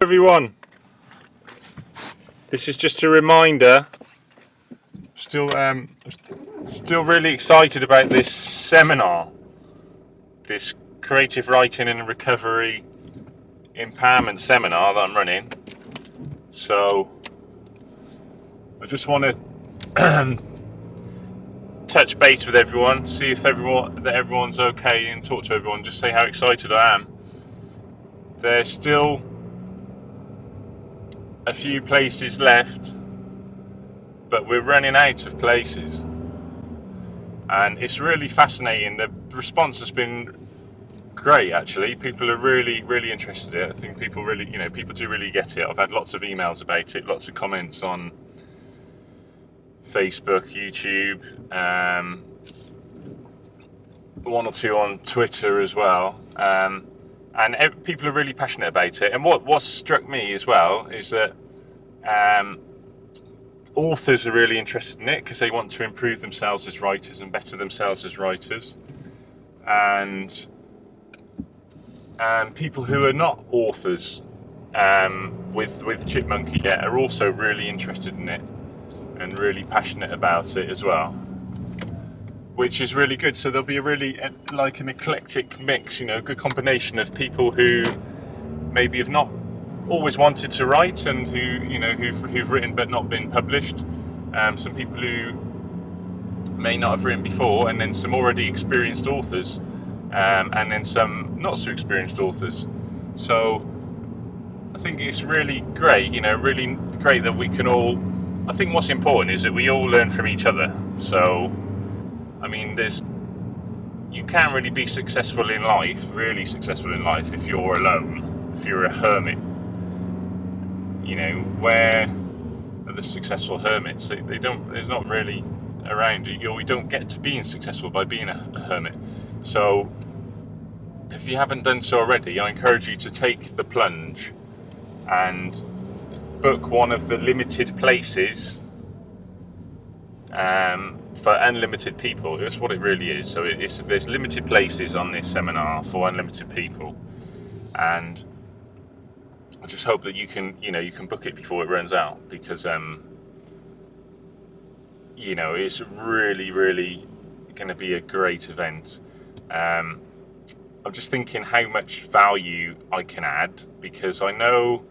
Everyone, this is just a reminder. Still really excited about this seminar, this creative writing and recovery empowerment seminar that I'm running. So I just want to touch base with everyone, see if everyone's okay, and talk to everyone. Just say how excited I am. There's still a few places left, but we're running out of places, and it's really fascinating. The response has been great, actually. People are really interested in it. I think people do really get it. I've had lots of emails about it, lots of comments on Facebook, YouTube, one or two on Twitter as well, and people are really passionate about it. And what struck me as well is that authors are really interested in it because they want to improve themselves as writers and better themselves as writers, and people who are not authors with Chipmunka yet are also really interested in it and really passionate about it as well, which is really good. So there'll be a really like an eclectic mix, a good combination of people who maybe have not always wanted to write and who've written but not been published, some people who may not have written before, and then some already experienced authors, and then some not so experienced authors. So I think it's really great, really great that we can all, I think what's important is that we all learn from each other. So I mean, you can't really be successful in life, really successful in life, if you're alone, if you're a hermit. Where are the successful hermits? There's not really around. We don't get to being successful by being a hermit. So if you haven't done so already, I encourage you to take the plunge and book one of the limited places for unlimited people. That's what it really is. So there's limited places on this seminar for unlimited people, and I just hope that you can book it before it runs out, because it's really going to be a great event. I'm just thinking how much value I can add, because I know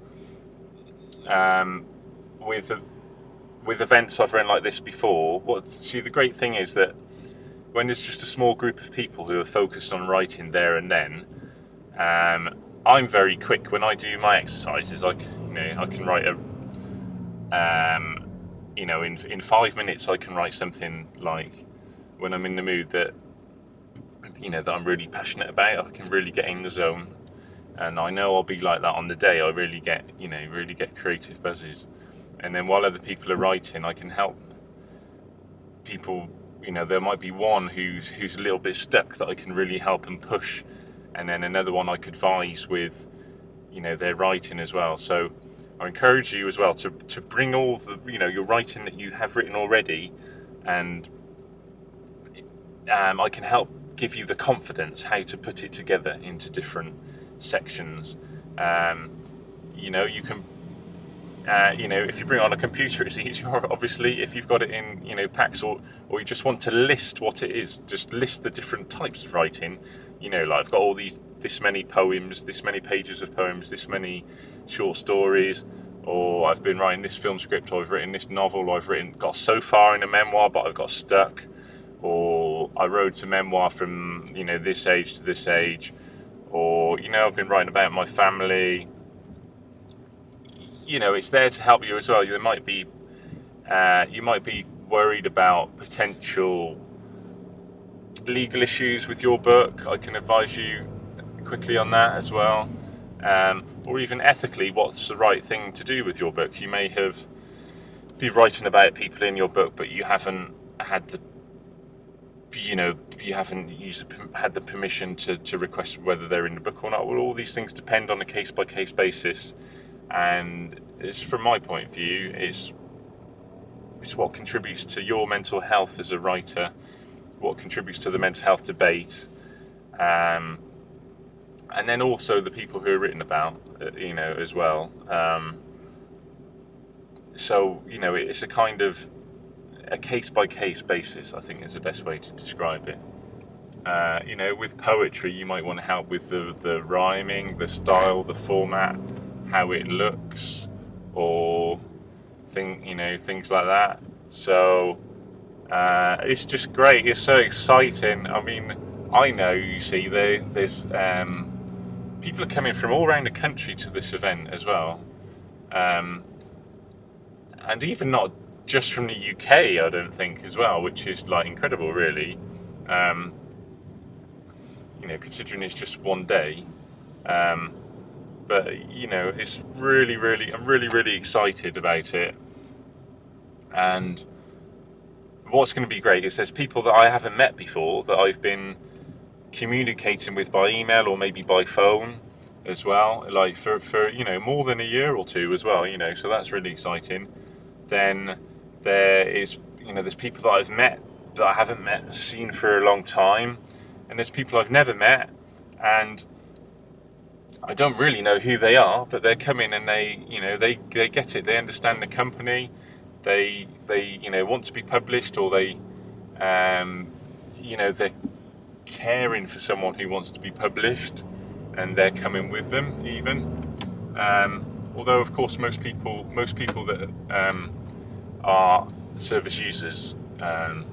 with events I've run like this before, the great thing is that when there's just a small group of people who are focused on writing there and then, I'm very quick when I do my exercises. I can write in 5 minutes I can write something, like, when I'm in the mood that that I'm really passionate about. I can really get in the zone, and I know I'll be like that on the day. I really get creative buzzes. And then while other people are writing, I can help people. There might be one who's a little bit stuck that I can really help and push, and then another one I could advise with their writing as well. So I encourage you as well to bring all the your writing that you have written already, and I can help give you the confidence how to put it together into different sections. You can if you bring it on a computer, it's easier, obviously. If you've got it in packs, or you just want to list what it is, just list the different types of writing. Like, I've got all this many poems, this many pages of poems, this many short stories, or I've been writing this film script, or I've written this novel, or I've got so far in a memoir but I've got stuck, or I wrote a memoir from this age to this age, or I've been writing about my family. It's there to help you as well. You might be worried about potential legal issues with your book. I can advise you quickly on that as well, or even ethically, what's the right thing to do with your book. You may be writing about people in your book, but you haven't had the had the permission to request whether they're in the book or not. Well, all these things depend on a case-by-case basis. And it's, from my point of view, it's what contributes to your mental health as a writer, what contributes to the mental health debate, and then also the people who are written about, you know, as well. So, you know, it's a kind of a case-by-case basis, I think is the best way to describe it. You know, with poetry, you might want to help with the rhyming, the style, the format, how it looks, or you know, things like that. So it's just great. It's so exciting. I mean, I know, you see, there's people are coming from all around the country to this event as well, and even not just from the UK, I don't think, as well, which is like incredible, really. You know, considering it's just one day. But you know, it's I'm really excited about it. And what's going to be great is there's people that I haven't met before that I've been communicating with by email or maybe by phone as well, like for you know, more than a year or two as well, you know, so that's really exciting. Then there is, you know, there's people that I've met that I haven't seen for a long time, and there's people I've never met, and I don't really know who they are, but they're coming and they, you know, they get it, they understand the company, they you know, want to be published, or they you know, they're caring for someone who wants to be published, and they're coming with them even. Although of course most people that are service users, I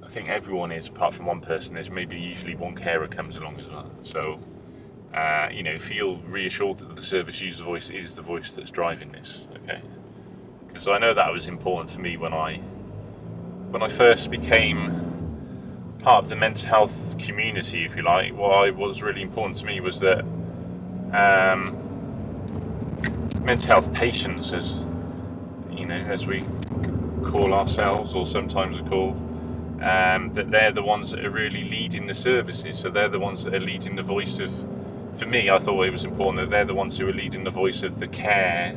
think everyone is, apart from one person. There's maybe usually one carer comes along as well. So you know, feel reassured that the service user voice is the voice that's driving this. Okay, because I know that was important for me when I first became part of the mental health community, if you like. What was really important to me was that mental health patients, as you know, as we call ourselves, or sometimes are called, that they're the ones that are really leading the services. So they're the ones that are leading the voice of, for me, I thought it was important that they're the ones who are leading the voice of the care,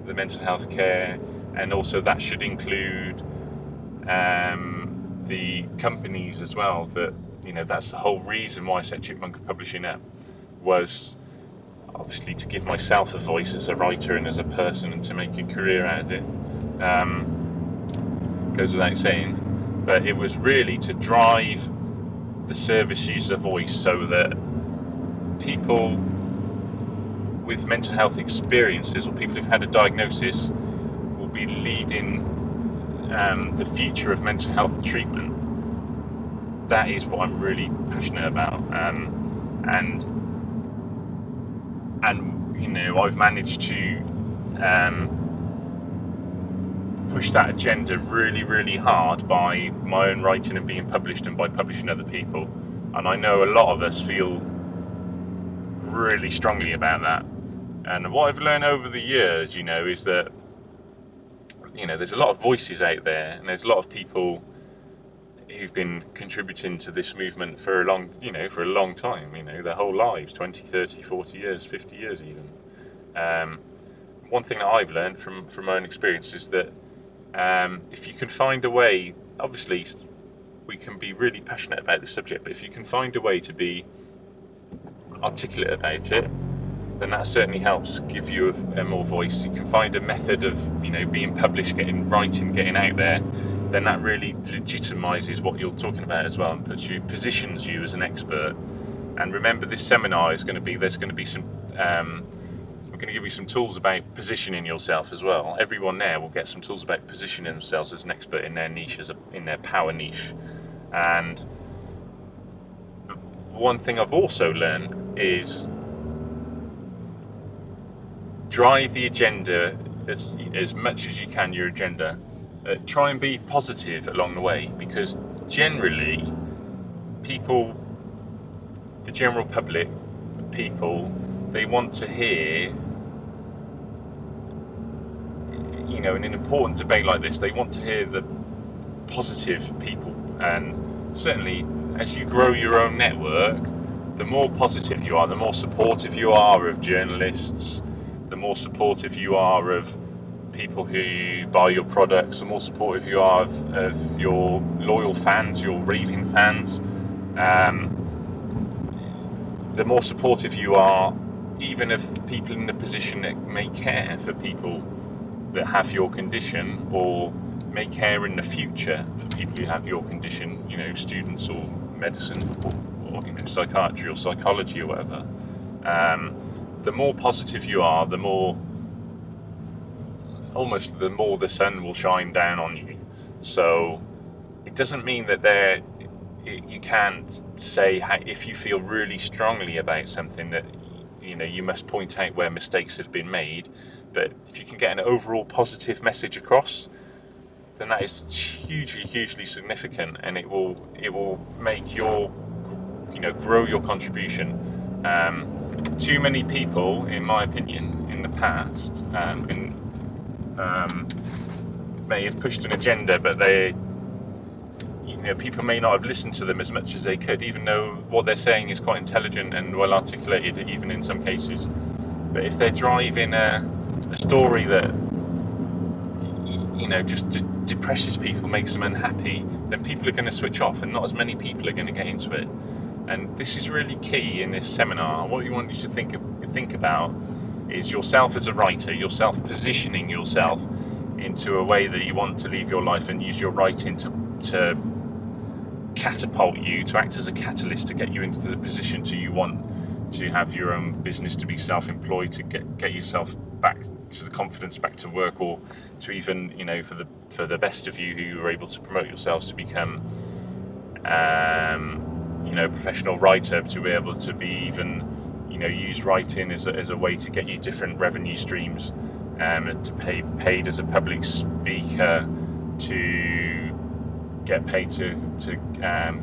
the mental health care, and also that should include the companies as well. That, you know, that's the whole reason why I set Chipmunkapublishing up, was obviously to give myself a voice as a writer and as a person, and to make a career out of it. Goes without saying, but it was really to drive the service user voice so that people with mental health experiences, or people who've had a diagnosis, will be leading the future of mental health treatment. That is what I'm really passionate about, and you know, I've managed to push that agenda really hard by my own writing and being published, and by publishing other people. And I know a lot of us feel really strongly about that. And what I've learned over the years, you know, is that, you know, there's a lot of voices out there, and there's a lot of people who've been contributing to this movement for a long time, you know, their whole lives, 20, 30, 40 years, 50 years even. One thing that I've learned from my own experience is that if you can find a way, obviously we can be really passionate about this subject, but if you can find a way to be articulate about it, then that certainly helps give you a more voice. You can find a method of, you know, being published, getting out there, then that really legitimizes what you're talking about as well, and positions you as an expert. And remember, this seminar is going to be, there's going to be some, I'm going to give you some tools about positioning yourself as well. Everyone there will get some tools about positioning themselves as an expert in their niche, in their power niche. And one thing I've also learned is drive the agenda as much as you can, your agenda. Try and be positive along the way, because generally people, the general public, people, they want to hear, you know, in an important debate like this, they want to hear the positive people. And certainly as you grow your own network, the more positive you are, the more supportive you are of journalists, the more supportive you are of people who buy your products, the more supportive you are of your loyal fans, your raving fans, the more supportive you are, even of people in the position that may care for people that have your condition, or may care in the future for people who have your condition, you know, students or medicine or you know, psychiatry or psychology or whatever. The more positive you are, the more the sun will shine down on you. So it doesn't mean that you can't say if you feel really strongly about something that, you know, you must point out where mistakes have been made. But if you can get an overall positive message across, then that is hugely significant, and it will make your, you know, grow your contribution. Too many people, in my opinion, in the past, may have pushed an agenda, but you know, people may not have listened to them as much as they could, even though what they're saying is quite intelligent and well articulated, even in some cases. But if they're driving a story that, you know, just depresses people, makes them unhappy, then people are going to switch off, and not as many people are going to get into it. And this is really key in this seminar. What you want you to think about is yourself as a writer, yourself positioning yourself into a way that you want to live your life, and use your writing to catapult you, to act as a catalyst to get you into the position you want to have your own business, to be self-employed, to get yourself back to the confidence, back to work, or to even, you know, for the best of you who are able to promote yourselves, to become you know, a professional writer, to be able to be even, you know, use writing as a way to get you different revenue streams, and to paid as a public speaker, to get paid to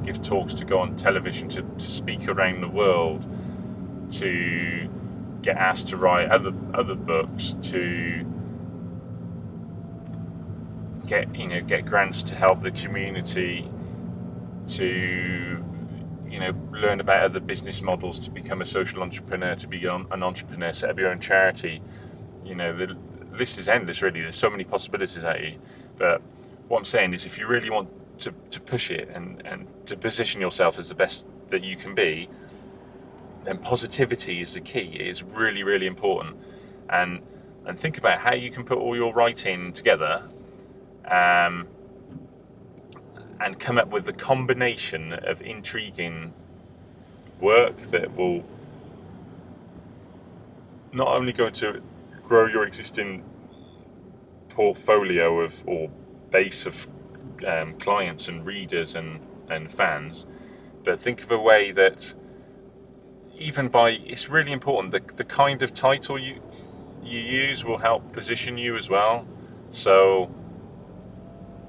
give talks, to go on television, to speak around the world, to get asked to write other books, to get grants to help the community, to, you know, learn about other business models, to become a social entrepreneur, to be an entrepreneur, set up your own charity. You know, the list is endless, really. There's so many possibilities at you. But what I'm saying is, if you really want to push it and to position yourself as the best that you can be, then positivity is the key. It is really important. And think about how you can put all your writing together, and come up with a combination of intriguing work that will not only going to grow your existing portfolio or base of clients and readers and fans, but think of a way that, even it's really important, the kind of title you use will help position you as well. So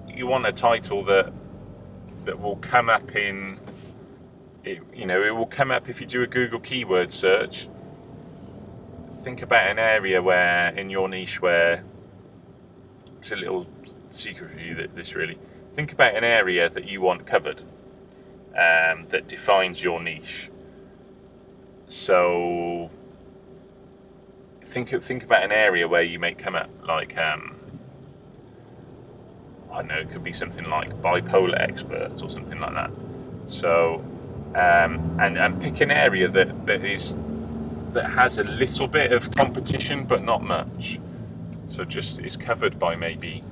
you want a title that will come up in, you know, it will come up if you do a Google keyword search. Think about an area where, in your niche, where it's a little secret for you, that this really, think about an area that you want covered, that defines your niche. So think about an area where you may come up, like I don't know, it could be something like bipolar experts or something like that. So and pick an area that has a little bit of competition, but not much. So just is covered by maybe,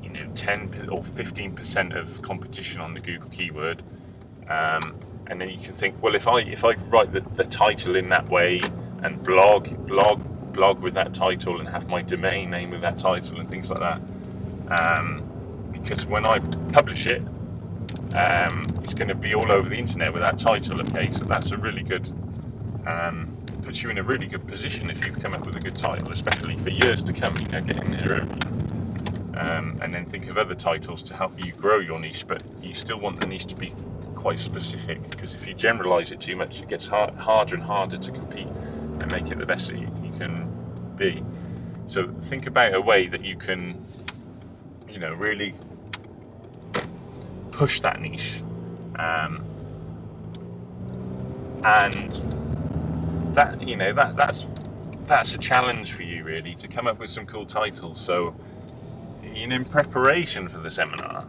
you know, 10 or 15% of competition on the Google keyword. And then you can think, well, if I write the title in that way, and blog with that title, and have my domain name with that title and things like that, because when I publish it, it's going to be all over the internet with that title. Okay, so that's a really good, puts you in a really good position if you come up with a good title, especially for years to come. You know, get in there early. And then think of other titles to help you grow your niche, but you still want the niche to be quite specific, because if you generalize it too much, it gets harder and harder to compete and make it the best that you can be. So think about a way that you can, you know, really push that niche, and that, you know, that's a challenge for you, really, to come up with some cool titles. So in preparation for the seminar,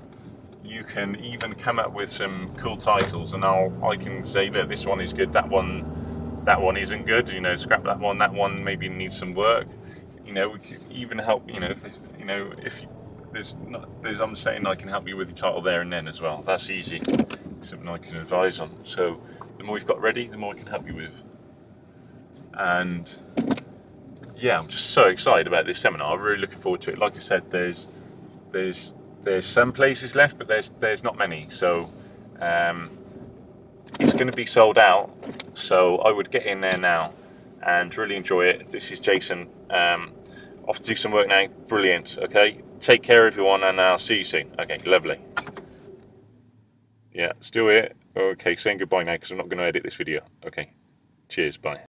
you can even come up with some cool titles, and I can say, look, this one is good, that one isn't good, you know, scrap that one maybe needs some work. You know, we can even help, you know, if there's, you know, if I'm saying I can help you with the title there and then as well. That's easy, something I can advise on. So the more you've got ready, the more I can help you with. And yeah, I'm just so excited about this seminar. I'm really looking forward to it. Like I said, there's some places left, but there's not many. So it's going to be sold out. So I would get in there now and really enjoy it. This is Jason. Off to do some work now. Brilliant. Okay. Take care, everyone, and I'll see you soon. Okay. Lovely. Yeah, still here. Okay, saying goodbye now because I'm not going to edit this video. Okay. Cheers. Bye.